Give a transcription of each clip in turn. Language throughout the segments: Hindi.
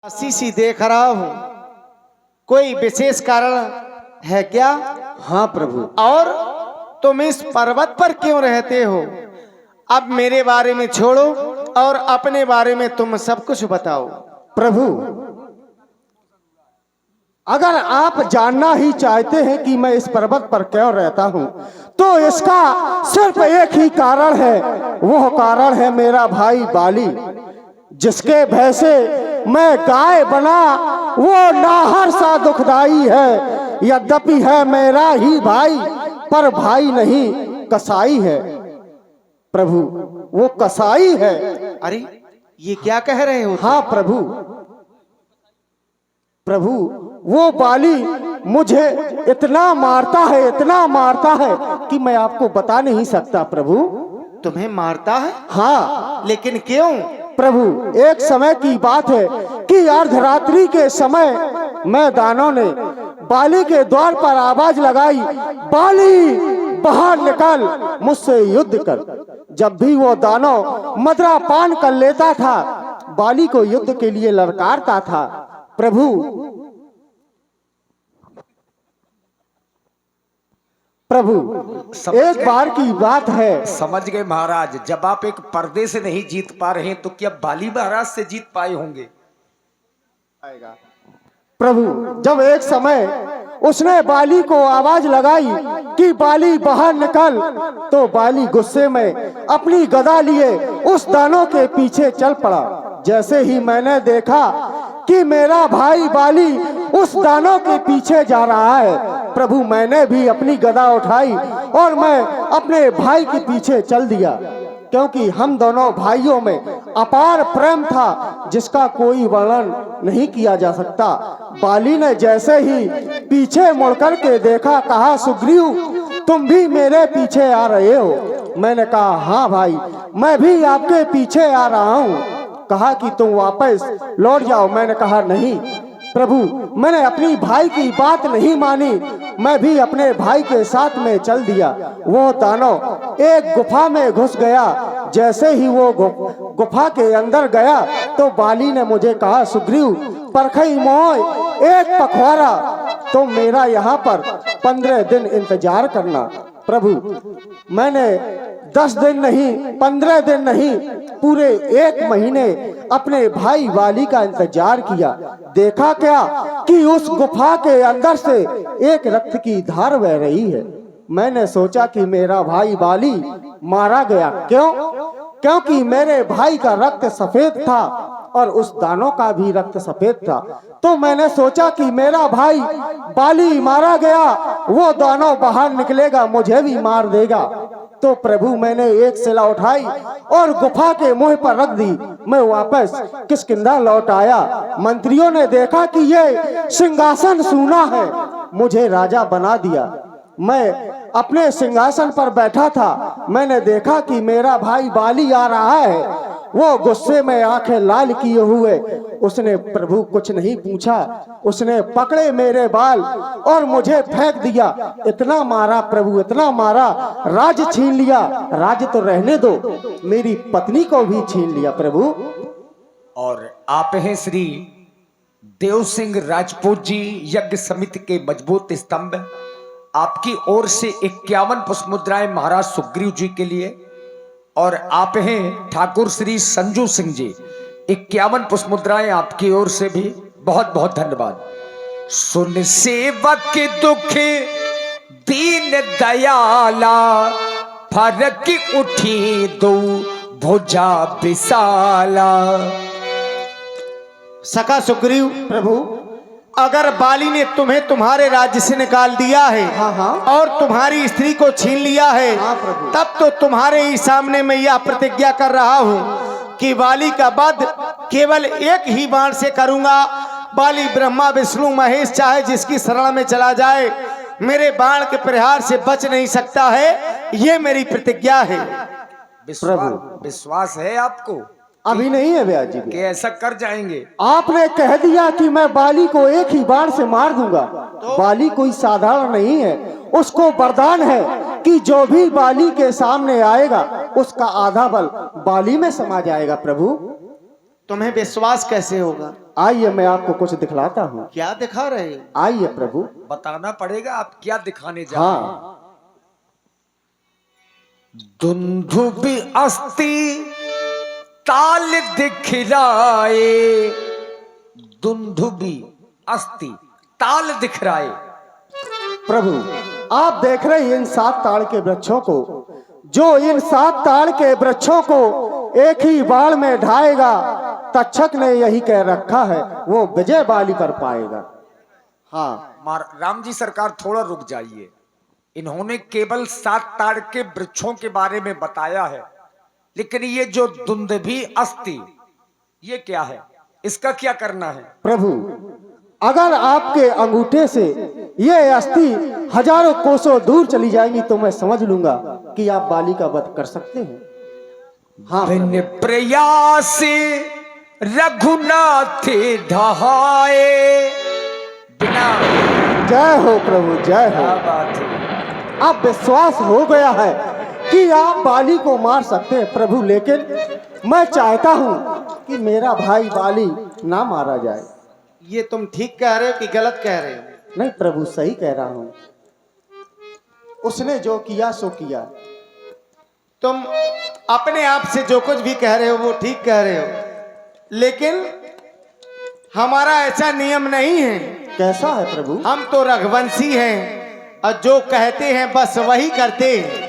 सी सी देख रहा हूँ, कोई विशेष कारण है क्या? हाँ प्रभु। और तुम इस पर्वत पर क्यों रहते हो? अब मेरे बारे में छोड़ो और अपने बारे में तुम सब कुछ बताओ। प्रभु, अगर आप जानना ही चाहते हैं कि मैं इस पर्वत पर क्यों रहता हूँ, तो इसका सिर्फ एक ही कारण है। वह कारण है मेरा भाई बाली, जिसके भय से मैं गाय बना। वो नाहर सा दुखदाई है। यद्यपि है मेरा ही भाई, पर भाई नहीं, कसाई है। प्रभु, वो कसाई है। अरे ये क्या कह रहे हो? हाँ प्रभु, प्रभु वो बाली मुझे इतना मारता है, इतना मारता है कि मैं आपको बता नहीं सकता। प्रभु, तुम्हें मारता है? हाँ। लेकिन क्यों? प्रभु, एक समय की बात है कि अर्धरात्रि के समय मैदानों ने बाली के द्वार पर आवाज लगाई, बाली बाहर निकल, मुझसे युद्ध कर। जब भी वो दानव मदरा पान कर लेता था, बाली को युद्ध के लिए ललकारता था। प्रभु, प्रभु एक बार की बात है। समझ गए महाराज, जब आप एक पर्दे से नहीं जीत पा रहे हैं तो क्या बाली महाराज से जीत पाए होंगे? प्रभु, जब एक समय उसने बाली को आवाज लगाई कि बाली बाहर निकल, तो बाली गुस्से में अपनी गदा लिए उस दानव के पीछे चल पड़ा। जैसे ही मैंने देखा कि मेरा भाई बाली उस दानव के पीछे जा रहा है, प्रभु मैंने भी अपनी गदा उठाई और मैं अपने भाई के पीछे चल दिया, क्योंकि हम दोनों भाइयों में अपार प्रेम था जिसका कोई वर्णन नहीं किया जा सकता। बाली ने जैसे ही पीछे मुड़कर के देखा, कहा, सुग्रीव तुम भी मेरे पीछे आ रहे हो? मैंने कहा, हाँ भाई, मैं भी आपके पीछे आ रहा हूँ। कहा कि तुम वापस लौट जाओ। मैंने कहा, नहीं प्रभु, मैंने अपनी भाई की बात नहीं मानी, मैं भी अपने भाई के साथ में चल दिया। वो दानव एक गुफा में घुस गया। जैसे ही वो गुफा के अंदर गया तो बाली ने मुझे कहा, सुग्रीव परखई मोय एक पखवाड़ा, तो मेरा यहाँ पर 15 दिन इंतजार करना। प्रभु, मैंने 10 दिन नहीं, 15 दिन नहीं, पूरे 1 महीने अपने भाई बाली का इंतजार किया। देखा क्या कि उस गुफा के अंदर से एक रक्त की धार बह रही है। मैंने सोचा कि मेरा भाई बाली मारा गया। क्यों? क्योंकि मेरे भाई का रक्त सफेद था और उस दानव का भी रक्त सफेद था। तो मैंने सोचा कि मेरा भाई बाली मारा गया, वो दानव बाहर निकलेगा, मुझे भी मार देगा। तो प्रभु, मैंने एक शिला उठाई और गुफा के मुंह पर रख दी। मैं वापस किष्किंधा लौट आया। मंत्रियों ने देखा कि ये सिंहासन सूना है, मुझे राजा बना दिया। मैं अपने सिंहासन पर बैठा था। मैंने देखा कि मेरा भाई बाली आ रहा है। वो गुस्से में आंखें लाल किए हुए, उसने प्रभु कुछ नहीं पूछा, उसने पकड़े मेरे बाल और मुझे फेंक दिया। इतना मारा प्रभु, इतना मारा, राज छीन लिया। राज तो रहने दो, मेरी पत्नी को भी छीन लिया प्रभु। और आप हैं श्री देव सिंह राजपूत जी, यज्ञ समिति के मजबूत स्तंभ। आपकी ओर से 51 पुष्प मुद्राएं महाराज सुग्रीव जी के लिए, और आप हैं ठाकुर श्री संजू सिंह जी, 51 पुष्प मुद्राएं आपकी ओर से भी। बहुत बहुत धन्यवाद। सुन सेवक दुख दीन दयाला, फरक उठी दो भुजा विशाला। सखा सुग्रीव, प्रभु, अगर बाली ने तुम्हें तुम्हारे राज्य से निकाल दिया है, हाँ हाँ, और तुम्हारी स्त्री को छीन लिया है, हाँ प्रभु, तब तो तुम्हारे ही सामने मैं यह प्रतिज्ञा कर रहा हूँ कि बाली का वध केवल एक ही बाण से करूंगा। बाली ब्रह्मा विष्णु महेश चाहे जिसकी शरण में चला जाए, मेरे बाण के प्रहार से बच नहीं सकता है। ये मेरी प्रतिज्ञा है। विश्वास है आपको? अभी नहीं है ब्याज जी कि ऐसा कर जाएंगे? आपने कह दिया कि मैं बाली को एक ही बाण से मार दूंगा। बाली कोई साधारण नहीं है, उसको वरदान है कि जो भी बाली के सामने आएगा उसका आधा बल बाली में समा जाएगा। प्रभु, तुम्हें विश्वास कैसे होगा? आइए मैं आपको कुछ दिखलाता हूँ। क्या दिखा रहे हो? आइए प्रभु। बताना पड़ेगा आप क्या दिखाने जा रहे हैं। हाँ, दुंदुबी अस्ति ताल दिखलाए, दुंदुबी अस्ति ताल दिखलाए। प्रभु आप देख रहे हैं इन 7 ताड़ के वृक्षों को, जो इन 7 ताड़ के वृक्षों को एक ही बाण में ढाएगा, तक्षक ने यही कह रखा है, वो विजय बाली पर पाएगा। हाँ राम जी सरकार थोड़ा रुक जाइए। इन्होंने केवल 7 ताड़ के वृक्षों के बारे में बताया है, लेकिन ये जो दुंदुभी अस्ति ये क्या है, इसका क्या करना है? प्रभु अगर आपके अंगूठे से ये अस्थि हजारों कोसों दूर चली जाएंगी तो मैं समझ लूंगा कि आप बाली का वध कर सकते हैं। हाँ बिन प्रयास रघुनाथ ढहाए, बिना। जय हो प्रभु, जय हो। क्या बात है। अब विश्वास हो गया है कि आप बाली को मार सकते हैं प्रभु, लेकिन मैं चाहता हूं कि मेरा भाई बाली ना मारा जाए। ये तुम ठीक कह रहे हो कि गलत कह रहे हो? नहीं प्रभु, सही कह रहा हूं। उसने जो किया सो किया। तुम अपने आप से जो कुछ भी कह रहे हो वो ठीक कह रहे हो, लेकिन हमारा ऐसा नियम नहीं है। कैसा है प्रभु? हम तो रघुवंशी हैं और जो कहते हैं बस वही करते हैं।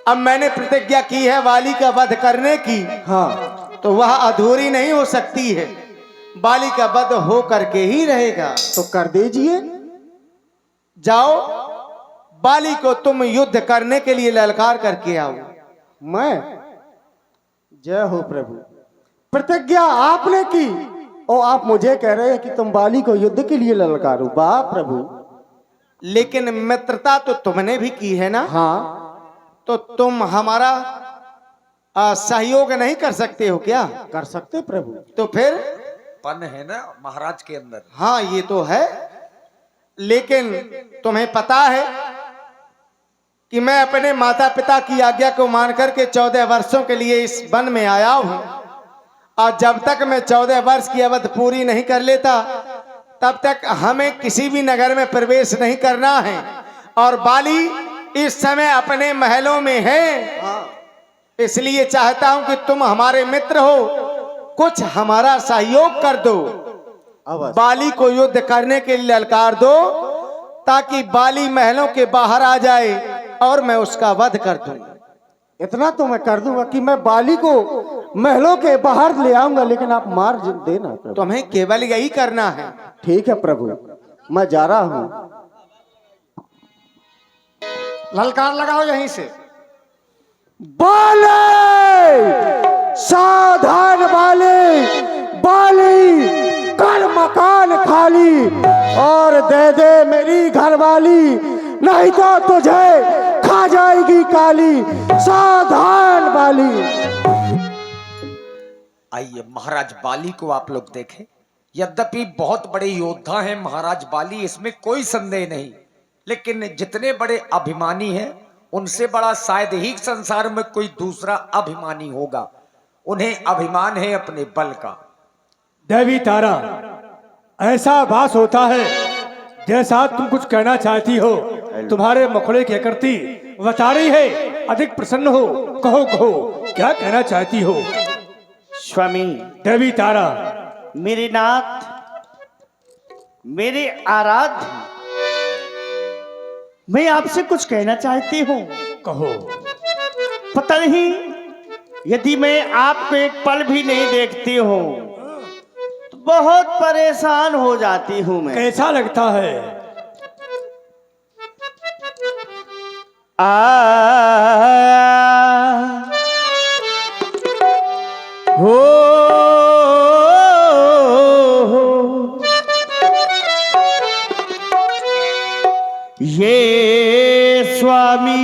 अब मैंने प्रतिज्ञा की है वाली का वध करने की, हाँ तो वह अधूरी नहीं हो सकती है। बाली का वध हो करके ही रहेगा। तो कर दीजिए। जाओ, बाली को तुम युद्ध करने के लिए ललकार करके आओ। मैं? जय हो प्रभु। प्रतिज्ञा आपने की और आप मुझे कह रहे हैं कि तुम बाली को युद्ध के लिए ललकारो। वाह प्रभु। लेकिन मित्रता तो तुमने भी की है ना? हाँ तो तुम हमारा सहयोग नहीं कर सकते हो क्या? कर सकते प्रभु। तो फिर पन है ना महाराज के अंदर। हाँ ये तो है, लेकिन तुम्हें पता है कि मैं अपने माता पिता की आज्ञा को मान करके 14 वर्षों के लिए इस वन में आया हूं, और जब तक मैं 14 वर्ष की अवधि पूरी नहीं कर लेता तब तक हमें किसी भी नगर में प्रवेश नहीं करना है। और बाली इस समय अपने महलों में है, इसलिए चाहता हूं कि तुम हमारे मित्र हो, कुछ हमारा सहयोग कर दो। बाली को युद्ध करने के लिए ललकार दो, ताकि बाली महलों के बाहर आ जाए और मैं उसका वध कर दूं। इतना तो मैं कर दूंगा कि मैं बाली को महलों के बाहर ले आऊंगा, लेकिन आप मार देना प्रभु। तुम्हें केवल यही करना है। ठीक है प्रभु, मैं जा रहा हूं। ललकार लगाओ यहीं से। बाले, सावधान बाले, बाली कर मकान खाली और दे दे मेरी घरवाली, नहीं तो तुझे खा जाएगी काली। सावधान बाली। आइए महाराज बाली को आप लोग देखें। यद्यपि बहुत बड़े योद्धा हैं महाराज बाली, इसमें कोई संदेह नहीं, लेकिन जितने बड़े अभिमानी हैं उनसे बड़ा शायद ही संसार में कोई दूसरा अभिमानी होगा। उन्हें अभिमान है अपने बल का। देवी तारा, ऐसा आभास होता है जैसा तुम कुछ कहना चाहती हो। तुम्हारे मुखड़े की आकृति बता रही है अधिक प्रसन्न हो। कहो कहो, क्या कहना चाहती हो? स्वामी देवी तारा, मेरे नाथ, मेरे आराध्य, मैं आपसे कुछ कहना चाहती हूँ। कहो। पता नहीं यदि मैं आपको एक पल भी नहीं देखती हूँ तो बहुत परेशान हो जाती हूँ मैं। कैसा लगता है? ये स्वामी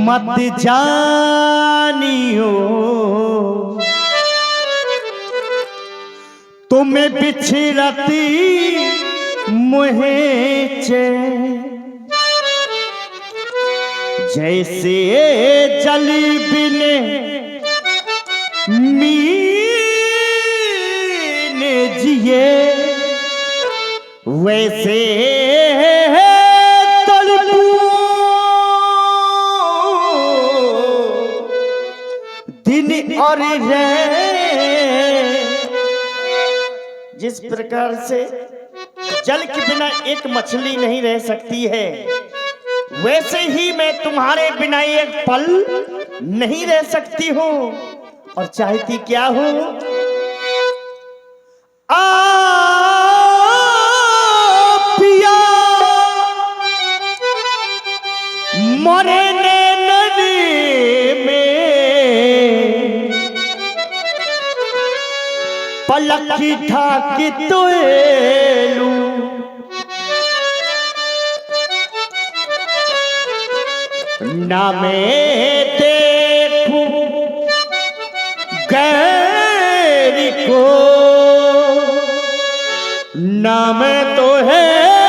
मत जानियो, तुम्हें बिछड़ती मुहे जैसे जल बिने मीन जिए वैसे तड़पू दिन और रात। जिस प्रकार से जल के बिना एक मछली नहीं रह सकती है, वैसे ही मैं तुम्हारे बिना एक पल नहीं रह सकती हूँ। और चाहती क्या हूँ? पिया मरे नैनन में पलक ठाकी तो ना मैं देखूं गैर को, ना मैं तो है